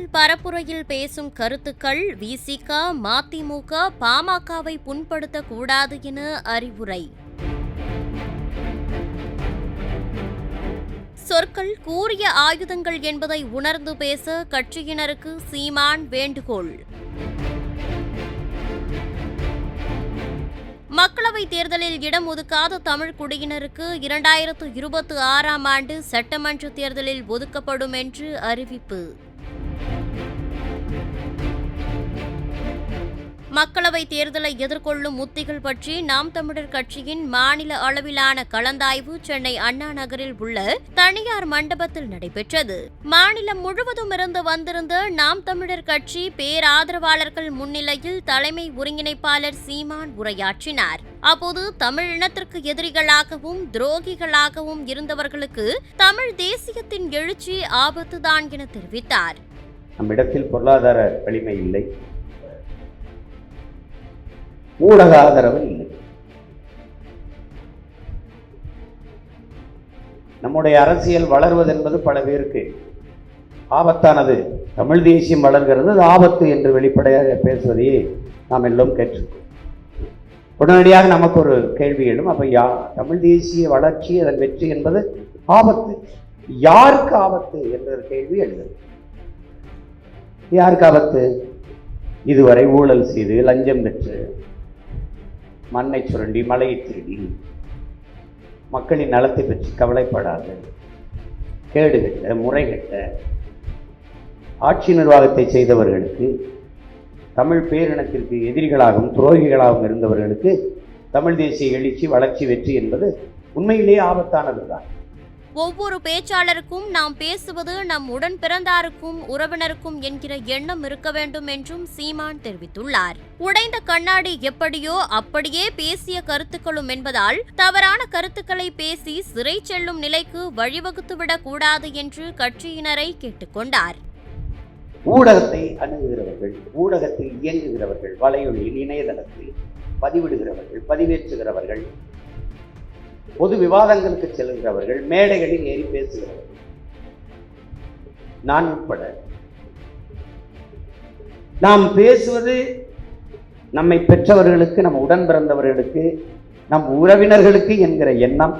அரசியல் பரப்புரையில் பேசும் கருத்துக்கள் விசிக, மதிமுக, பாமகவை புண்படுத்தக்கூடாது என அறிவுரை. சொற்கள் கூரிய ஆயுதங்கள் என்பதை உணர்ந்து பேச கட்சியினருக்கு சீமான் வேண்டுகோள். மக்களவைத் தேர்தலில் இடம் ஒதுக்காத தமிழ் குடியினருக்கு 2026ஆம் ஆண்டு சட்டமன்ற தேர்தலில் ஒதுக்கப்படும் என்று அறிவிப்பு. மக்களவைத் தேர்தலை எதிர்கொள்ளும் உத்திகள் பற்றி நாம் தமிழர் கட்சியின் மாநில அளவிலான கலந்தாய்வு சென்னை அண்ணா நகரில் உள்ள தனியார் மண்டபத்தில் நடைபெற்றது. மாநிலம் முழுவதும் இருந்து வந்திருந்த நாம் தமிழர் கட்சி பேராதரவாளர்கள் முன்னிலையில் தலைமை ஒருங்கிணைப்பாளர் சீமான் உரையாற்றினார். அப்போது தமிழ் இனத்திற்கு எதிரிகளாகவும் துரோகிகளாகவும் இருந்தவர்களுக்கு தமிழ் தேசியத்தின் எழுச்சி ஆபத்துதான் என தெரிவித்தார். நம்மிடத்தில் பொருளாதார வலிமை இல்லை, ஊடக ஆதரவு இல்லை. நம்முடைய அரசியல் வளர்வது என்பது பல பேருக்கு ஆபத்தானது. தமிழ் தேசியம் வளர்கிறது, அது ஆபத்து என்று வெளிப்படையாக பேசுவதையே நாம் எல்லாம் கேட்டிருக்கோம். உடனடியாக நமக்கு ஒரு கேள்வி எழும், அப்ப தமிழ் தேசிய வளர்ச்சி, அதன் வெற்றி என்பது ஆபத்து. யாருக்கு ஆபத்து என்ற கேள்வி எழுது. யாருக்கு ஆபத்து? இதுவரை ஊழல் செய்து, லஞ்சம் பெற்று, மண்ணை சுரண்டி, மலையை திருடி, மக்களின் நலத்தை பற்றி கவலைப்படாது, கேடுகட்ட, முறைகட்ட ஆட்சி நிர்வாகத்தை செய்தவர்களுக்கு, தமிழ் பேரினத்திற்கு எதிரிகளாகவும் துரோகிகளாகவும் இருந்தவர்களுக்கு தமிழ் தேசிய எழுச்சி, வளர்ச்சி, வெற்றி என்பது உண்மையிலேயே ஆபத்தானதுதான். ஒவ்வொரு பேச்சாளருக்கும் நாம் பேசுவது நம் உடன் பிறந்தாருக்கும் உறவினருக்கும் என்கிற எண்ணம் இருக்க வேண்டும் என்றும் சீமான் தெரிவித்துள்ளார். உடைந்த கண்ணாடி எப்படியோ அப்படியே பேசிய கருத்துக்களும் என்பதால் தவறான கருத்துக்களை பேசி சிறை செல்லும் நிலைக்கு வழிவகுத்துவிடக் கூடாது என்று கட்சியினரை கேட்டுக்கொண்டார். ஊடகத்தை அணுகுகிறவர்கள், ஊடகத்தில் இயங்குகிறவர்கள், வலையொலியில், இணையதளத்தில் பதிவிடுகிறவர்கள், பதிவேற்றுகிறவர்கள், பொது விவாதங்களுக்கு செல்கிறவர்கள், மேடைகளில் ஏறி பேசுகிறவர்கள், நான் உட்பட நாம் பேசுவது நம்மை பெற்றவர்களுக்கு, நம்ம உடன் பிறந்தவர்களுக்கு, நம் உறவினர்களுக்கு என்கிற எண்ணம்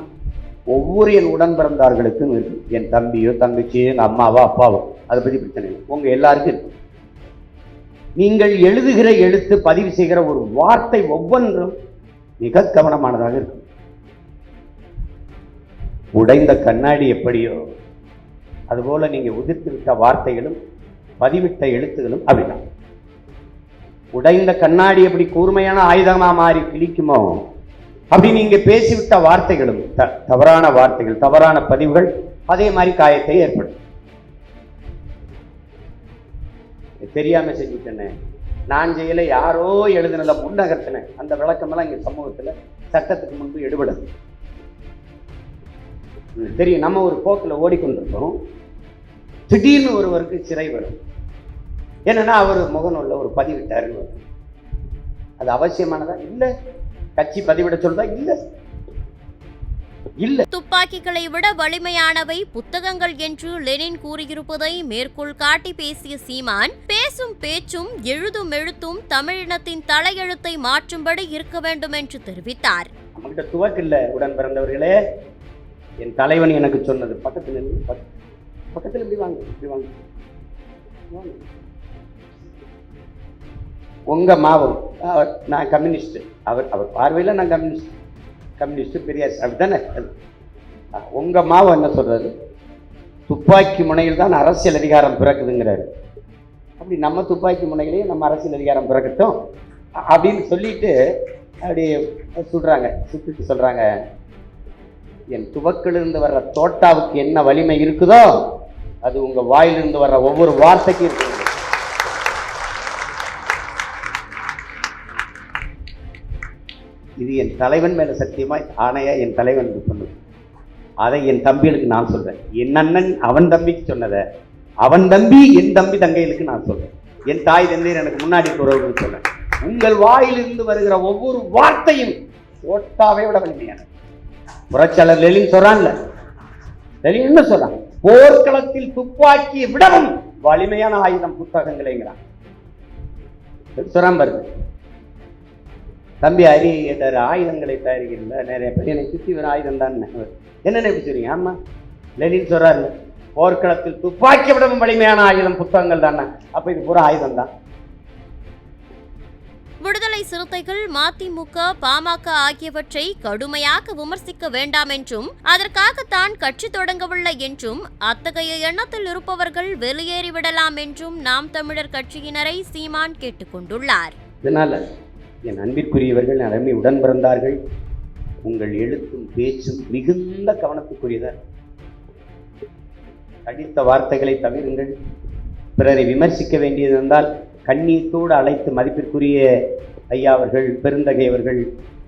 ஒவ்வொரு என் உடன் பிறந்தார்களுக்கும் இருக்கு. என் தம்பியோ தங்கச்சியோ என் அம்மாவோ அப்பாவோ, அதை பற்றி பிரச்சனை இல்லை, உங்க எல்லாருக்கும் இருக்கு. நீங்கள் எழுதுகிற எழுத்து, பதிவு செய்கிற ஒரு வார்த்தை ஒவ்வொன்றும் மிக கவனமானதாக இருக்கும். உடைந்த கண்ணாடி எப்படியோ அதுபோல நீங்க உதிர்த்துவிட்ட வார்த்தைகளும் பதிவிட்ட எழுத்துகளும் அப்படிதான். உடைந்த கண்ணாடி எப்படி கூர்மையான ஆயுதமா மாறி கிழிக்குமோ, அப்படி நீங்க பேசிவிட்ட வார்த்தைகளும், தவறான வார்த்தைகள், தவறான பதிவுகள் அதே மாதிரி காயத்தை ஏற்படும். தெரியாம செஞ்சுட்டேன்னு நான் செய்யல, யாரோ எழுதுனத முன்னகர்த்தினேன், அந்த விளக்கமெல்லாம் இங்க சமூகத்துல சட்டத்துக்கு முன்பு எடுபடுது. தெரியும், நம்ம ஒரு போக்கில் ஓடிக்கொண்டிருக்கோம், திடீர்னு ஒருவருக்கு சிறை வரும். என்னன்னா அவர் முகநூல்ல ஒரு பதிவிட்டாருன்னு வரும். அது அவசியமானதா? இல்லை. கட்சி பதிவிட சொல்றதா? இல்லை. இல்லை. துப்பாக்கிகளை விட வலிமையானவை புத்தகங்கள் என்று லெனின் கூறியிருப்பதை மேற்கோள் காட்டி பேசிய சீமான், பேசும் பேச்சும் எழுதும் எழுத்தும் தமிழினத்தின் தலையெழுத்தை மாற்றும்படி இருக்க வேண்டும் என்று தெரிவித்தார். நம்மகிட்ட துவக்கு இல்லை. உடன் பிறந்தவர்களே, என் தலைவன் எனக்கு சொன்னது, பக்கத்தில் இப்படி வாங்க, இப்படி வாங்க. உங்க மாவம், நான் கம்யூனிஸ்ட், அவர் பார்வையில் நான் கம்யூனிஸ்ட் பெரியார் அப்படித்தானே. உங்க மாவம் என்ன சொல்றாரு? துப்பாக்கி முனையில் தான் அரசியல் அதிகாரம் பிறக்குதுங்கிறாரு. அப்படி நம்ம துப்பாக்கி முனையிலேயே நம்ம அரசியல் அதிகாரம் பிறக்கட்டும் அப்படின்னு சொல்லிட்டு அப்படி சுட்டுட்டு சொல்றாங்க, என் துவக்கிலிருந்து வர்ற தோட்டாவுக்கு என்ன வலிமை இருக்குதோ அது உங்க வாயிலிருந்து வர்ற ஒவ்வொரு வார்த்தைக்கும் இருக்கு. இது என் தலைவன் மேல சத்தியமா ஆணையா என் தலைவன் சொன்னது. அதை என் தம்பிகளுக்கு நான் சொல்றேன். என் அண்ணன் அவன் தம்பிக்கு சொன்னதை அவன் தம்பி என் தம்பி தங்கைகளுக்கு நான் சொல்றேன். என் தாய் தந்தையர் எனக்கு முன்னாடி உறவுகள் சொல்றேன். உங்கள் வாயிலிருந்து வருகிற ஒவ்வொரு வார்த்தையும் தோட்டாவை விட வலிமையானது. புரட்சியாளர் லெனின் சொல்றான்ல, லெனின் என்ன சொல்றான்? போர்க்களத்தில் துப்பாக்கியை விடவும் வலிமையான ஆயுதம் புத்தகங்களேங்கிறான். சுரம்பர் தம்பி ஆயுதங்களை தயாரிக்கிறீங்களா? நிறைய பேர் என்னை சுற்றி ஒரு ஆயுதம் தான். என்னென்ன எப்படி சொல்றீங்க? ஆமா, லெனின் சொல்றாரு, போர்க்களத்தில் துப்பாக்கி விடவும் வலிமையான ஆயுதம் புத்தகங்கள் தானே. அப்ப இது பூரா ஆயுதம் தான். விடுதலை சிறுத்தைகள் மதிமுக, பாமக ஆகியவற்றை கடுமையாக விமர்சிக்க வேண்டாம் என்றும் அதற்காகத்தான் கட்சி தொடங்கவில்லை என்றும் அத்தகைய எண்ணத்தில் இருப்பவர்கள் வெளியேறிவிடலாம் என்றும் நாம் தமிழர் கட்சியினரை சீமான் கேட்டுக்கொண்டுள்ளார். இதனால என் அன்பிற்குரியவர்கள், அருமை உடன் பிறந்தார்கள், உங்கள் எழுத்தும் பேச்சும் மிகுந்த கவனத்துக்குரியதார். அடித்த வார்த்தைகளை தவிருங்கள். பிறரை விமர்சிக்க வேண்டியது இருந்தால் கண்ணீத்தோடு அழைத்து மதிப்பிற்குரிய ஐயா அவர்கள், பெருந்தகை அவர்கள்,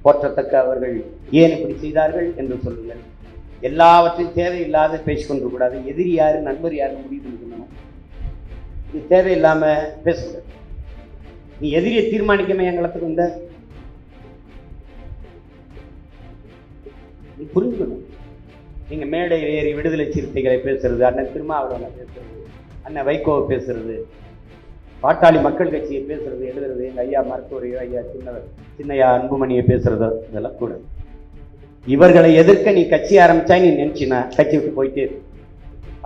போற்றத்தக்க அவர்கள் ஏன் இப்படி செய்தார்கள் என்று சொல்லுங்கள். எல்லாவற்றையும் தேவையில்லாத பேசிக்கொண்டு கூடாது. எதிரி யாரு நண்பர் யாருன்னு முடிவு பண்ணிக்கணும். நீ தேவையில்லாம பேசக்கூடாது. நீ எதிரியை தீர்மானிக்கமே எங்களத்துக்கு வந்த நீ புரிஞ்சுக்கணும். நீங்க மேடை ஏறி விடுதலை சிறுத்தைகளை பேசுறது, அண்ணன் திருமாவளவனை பேசுறது, அண்ணன் வைகோவை பேசுறது, பாட்டாளி மக்கள் கட்சியை பேசுறது, எழுதுறது, எங்க ஐயா மருத்துவரையோ ஐயா சின்னையா அன்புமணியை பேசுறதோ இதெல்லாம் கூட. இவர்களை எதிர்க்க நீ கட்சி ஆரம்பிச்சா நீ நினைச்சினா கட்சி விட்டு போயிட்டே இருக்கு.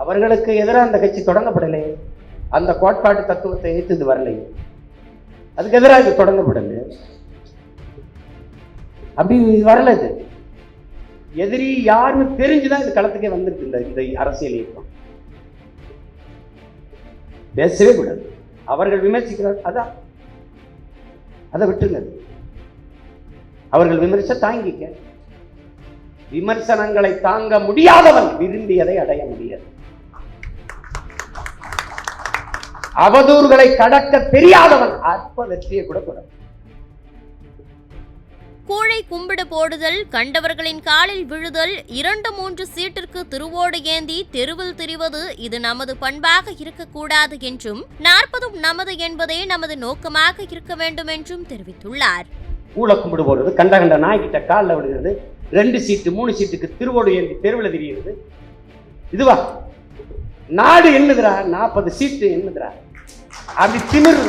அவர்களுக்கு எதிராக அந்த கட்சி தொடங்கப்படலை. அந்த கோட்பாட்டு தத்துவத்தை ஏற்று வரலை. அதுக்கு எதிராக இது தொடங்கப்படலை. அப்படி வரல. இது எதிரி யாருன்னு தெரிஞ்சுதான் இது களத்துக்கே வந்திருக்கு. இந்த அரசியல் இயக்கம் பேசவே கூடாது. அவர்கள் விமர்சிக்கிறார், அதான் அதை விட்டுங்க. அவர்கள் விமர்ச தாங்கிக்க. விமர்சனங்களை தாங்க முடியாதவன் விரும்பியதை அடைய முடியாது. அவதூறுகளை கடக்க தெரியாதவன் அற்ப வெற்றியை கூட கூடாது. கூழை கும்பிடு போடுதல், கண்டவர்களின் காலில் விழுதல், 2-3 சீட்டிற்கு திருவோடு ஏந்தி தெருவில் திரிவது இது நமது பண்பாக இருக்கக்கூடாது என்றும் 40 நமது என்பதே நமது நோக்கமாக இருக்க வேண்டும் என்றும் தெரிவித்துள்ளார். கூழை கும்பிடு போடுறது, கண்ட நாய்கிட்ட காலில் விடுகிறது, 2 சீட்டு 3 சீட்டுக்கு திருவோடு ஏந்தி தெருவில் திரிகிறது, இதுவா நாடு என்னதுரா? 40 சீட்டு என்னதுரா? அப்படி திமிரு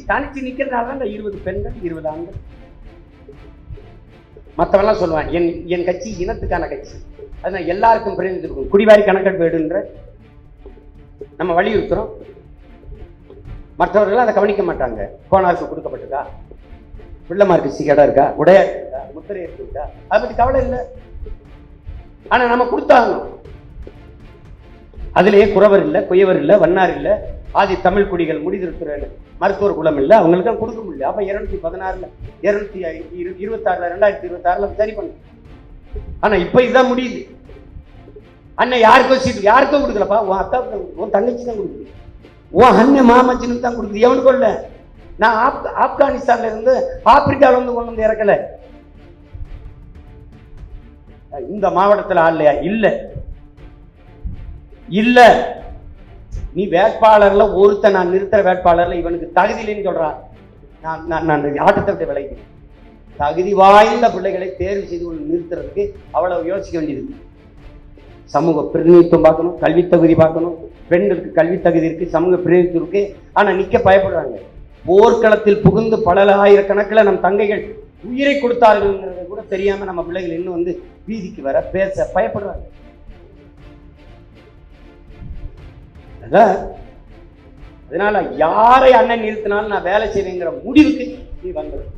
தனிச்சு நிக்கிறதுனால தான் 20 பெண்கள் 20 ஆண்கள். மற்றவெல்லாம் சொல்லுவான் என் கட்சி இனத்துக்கான கட்சி, அதனால எல்லாருக்கும் பிரதிநிதித்துவம், குடிவாரி கணக்கெடுப்பு எடுன்ற நம்ம வலியுறுத்துறோம். மற்றவர்கள் அதை கவனிக்க மாட்டாங்க. கோனாருக்கு கொடுக்கப்பட்டிருக்கா, பிள்ளைமாருக்கு சிகடா இருக்கா, உடையா இருக்கா, முத்திரை இருக்கா, அதை பத்தி கவலை இல்லை. ஆனா நம்ம கொடுத்தாகணும். அதுலேயே குறவர் இல்லை, குயவர் இல்லை, வண்ணார் இல்லை, ஆதி தமிழ் குடிகள், முடிதிருத்துற மருத்துவர் குலம் இல்லை, அவங்களுக்கு கொடுக்க முடியல. அப்ப 216 226 2026 சரி பண்ண. ஆனா இப்ப இதுதான் முடியுது. அண்ணன் யாருக்கோ சீட்டு யாருக்கோ கொடுக்கலப்பா, உன் அக்கா உன் தங்கச்சி தான் கொடுக்குது, உன் அண்ணன் மாமச்சினுக்கு தான் கொடுக்குது, எவனுக்கும் இல்லை. நான் ஆப்கானிஸ்தான்ல இருந்து ஆப்பிரிக்காவில இருந்து கொண்டு வந்து இறக்கல. இந்த மாவட்டத்தில் ஆள்லையா? இல்ல இல்ல. நீ வேட்பாளர்ல ஒருத்த நான் நிறுத்துற வேட்பாளர்ல இவனுக்கு தகுதி இல்லைன்னு சொல்றான். நான் ஆட்டத்தை விட்டு விளைக்கிறேன். தகுதி வாய்ந்த பிள்ளைகளை தேர்வு செய்து கொண்டு நிறுத்துறதுக்கு அவ்வளவு யோசிக்க வேண்டியது. சமூக பிரதிநிதித்துவம் பார்க்கணும், கல்வி தகுதி பார்க்கணும், பெண்களுக்கு கல்வி தகுதி இருக்கு, சமூக பிரதிநிதித்துவம் இருக்கு. ஆனா நிக்க பயப்படுறாங்க. போர்க்களத்தில் புகுந்து பல ஆயிரக்கணக்கில் நம் தங்கைகள் உயிரை கொடுத்தார்கள் கூட தெரியாம நம்ம பிள்ளைகள் இன்னும் வந்து வீதிக்கு வர பேச பயப்படுறாங்க. அதனால யாரை அண்ணன் நிறுத்தினாலும் நான் வேலை செய்வேங்கிற முடிவுக்கு நீ வந்துடும்.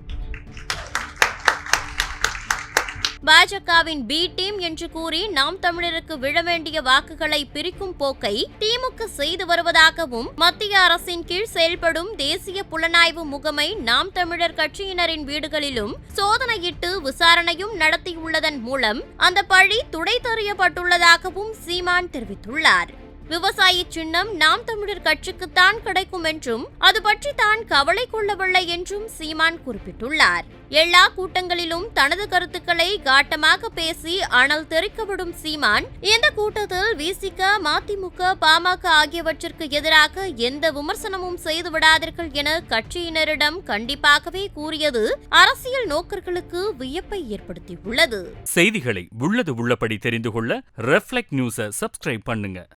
பாஜகவின் பி டீம் என்று கூறி நாம் தமிழருக்கு விழ வேண்டிய வாக்குகளை பிரிக்கும் போக்கை திமுக செய்து வருவதாகவும் மத்திய அரசின் கீழ் செயல்படும் தேசிய புலனாய்வு முகமை நாம் தமிழர் கட்சியினரின் வீடுகளிலும் சோதனையிட்டு விசாரணையும் நடத்தியுள்ளதன் மூலம் அந்த பழி துடைத்தெறியப்பட்டுள்ளதாகவும் சீமான் தெரிவித்துள்ளார். விவசாயி சின்னம் நாம் தமிழர் கட்சிக்குத்தான் கிடைக்கும் என்றும் அது பற்றி தான் கவலை கொள்ளவில்லை என்றும் சீமான் குறிப்பிட்டுள்ளார். எல்லா கூட்டங்களிலும் தனது கருத்துக்களை காட்டமாக பேசி அனல் தெறிக்கவிடும் சீமான் இந்த கூட்டத்தில் விசிக, மதிமுக, பாமக ஆகியவற்றிற்கு எதிராக எந்த விமர்சனமும் செய்து விடாதீர்கள் என கட்சியினரிடம் கண்டிப்பாகவே கூறியது அரசியல் நோக்கர்களுக்கு வியப்பை ஏற்படுத்தியுள்ளது. செய்திகளை உள்ளது உள்ளபடி தெரிந்து கொள்ள ரெஃப்ளெக்ட் நியூஸை சப்ஸ்கிரைப் பண்ணுங்க.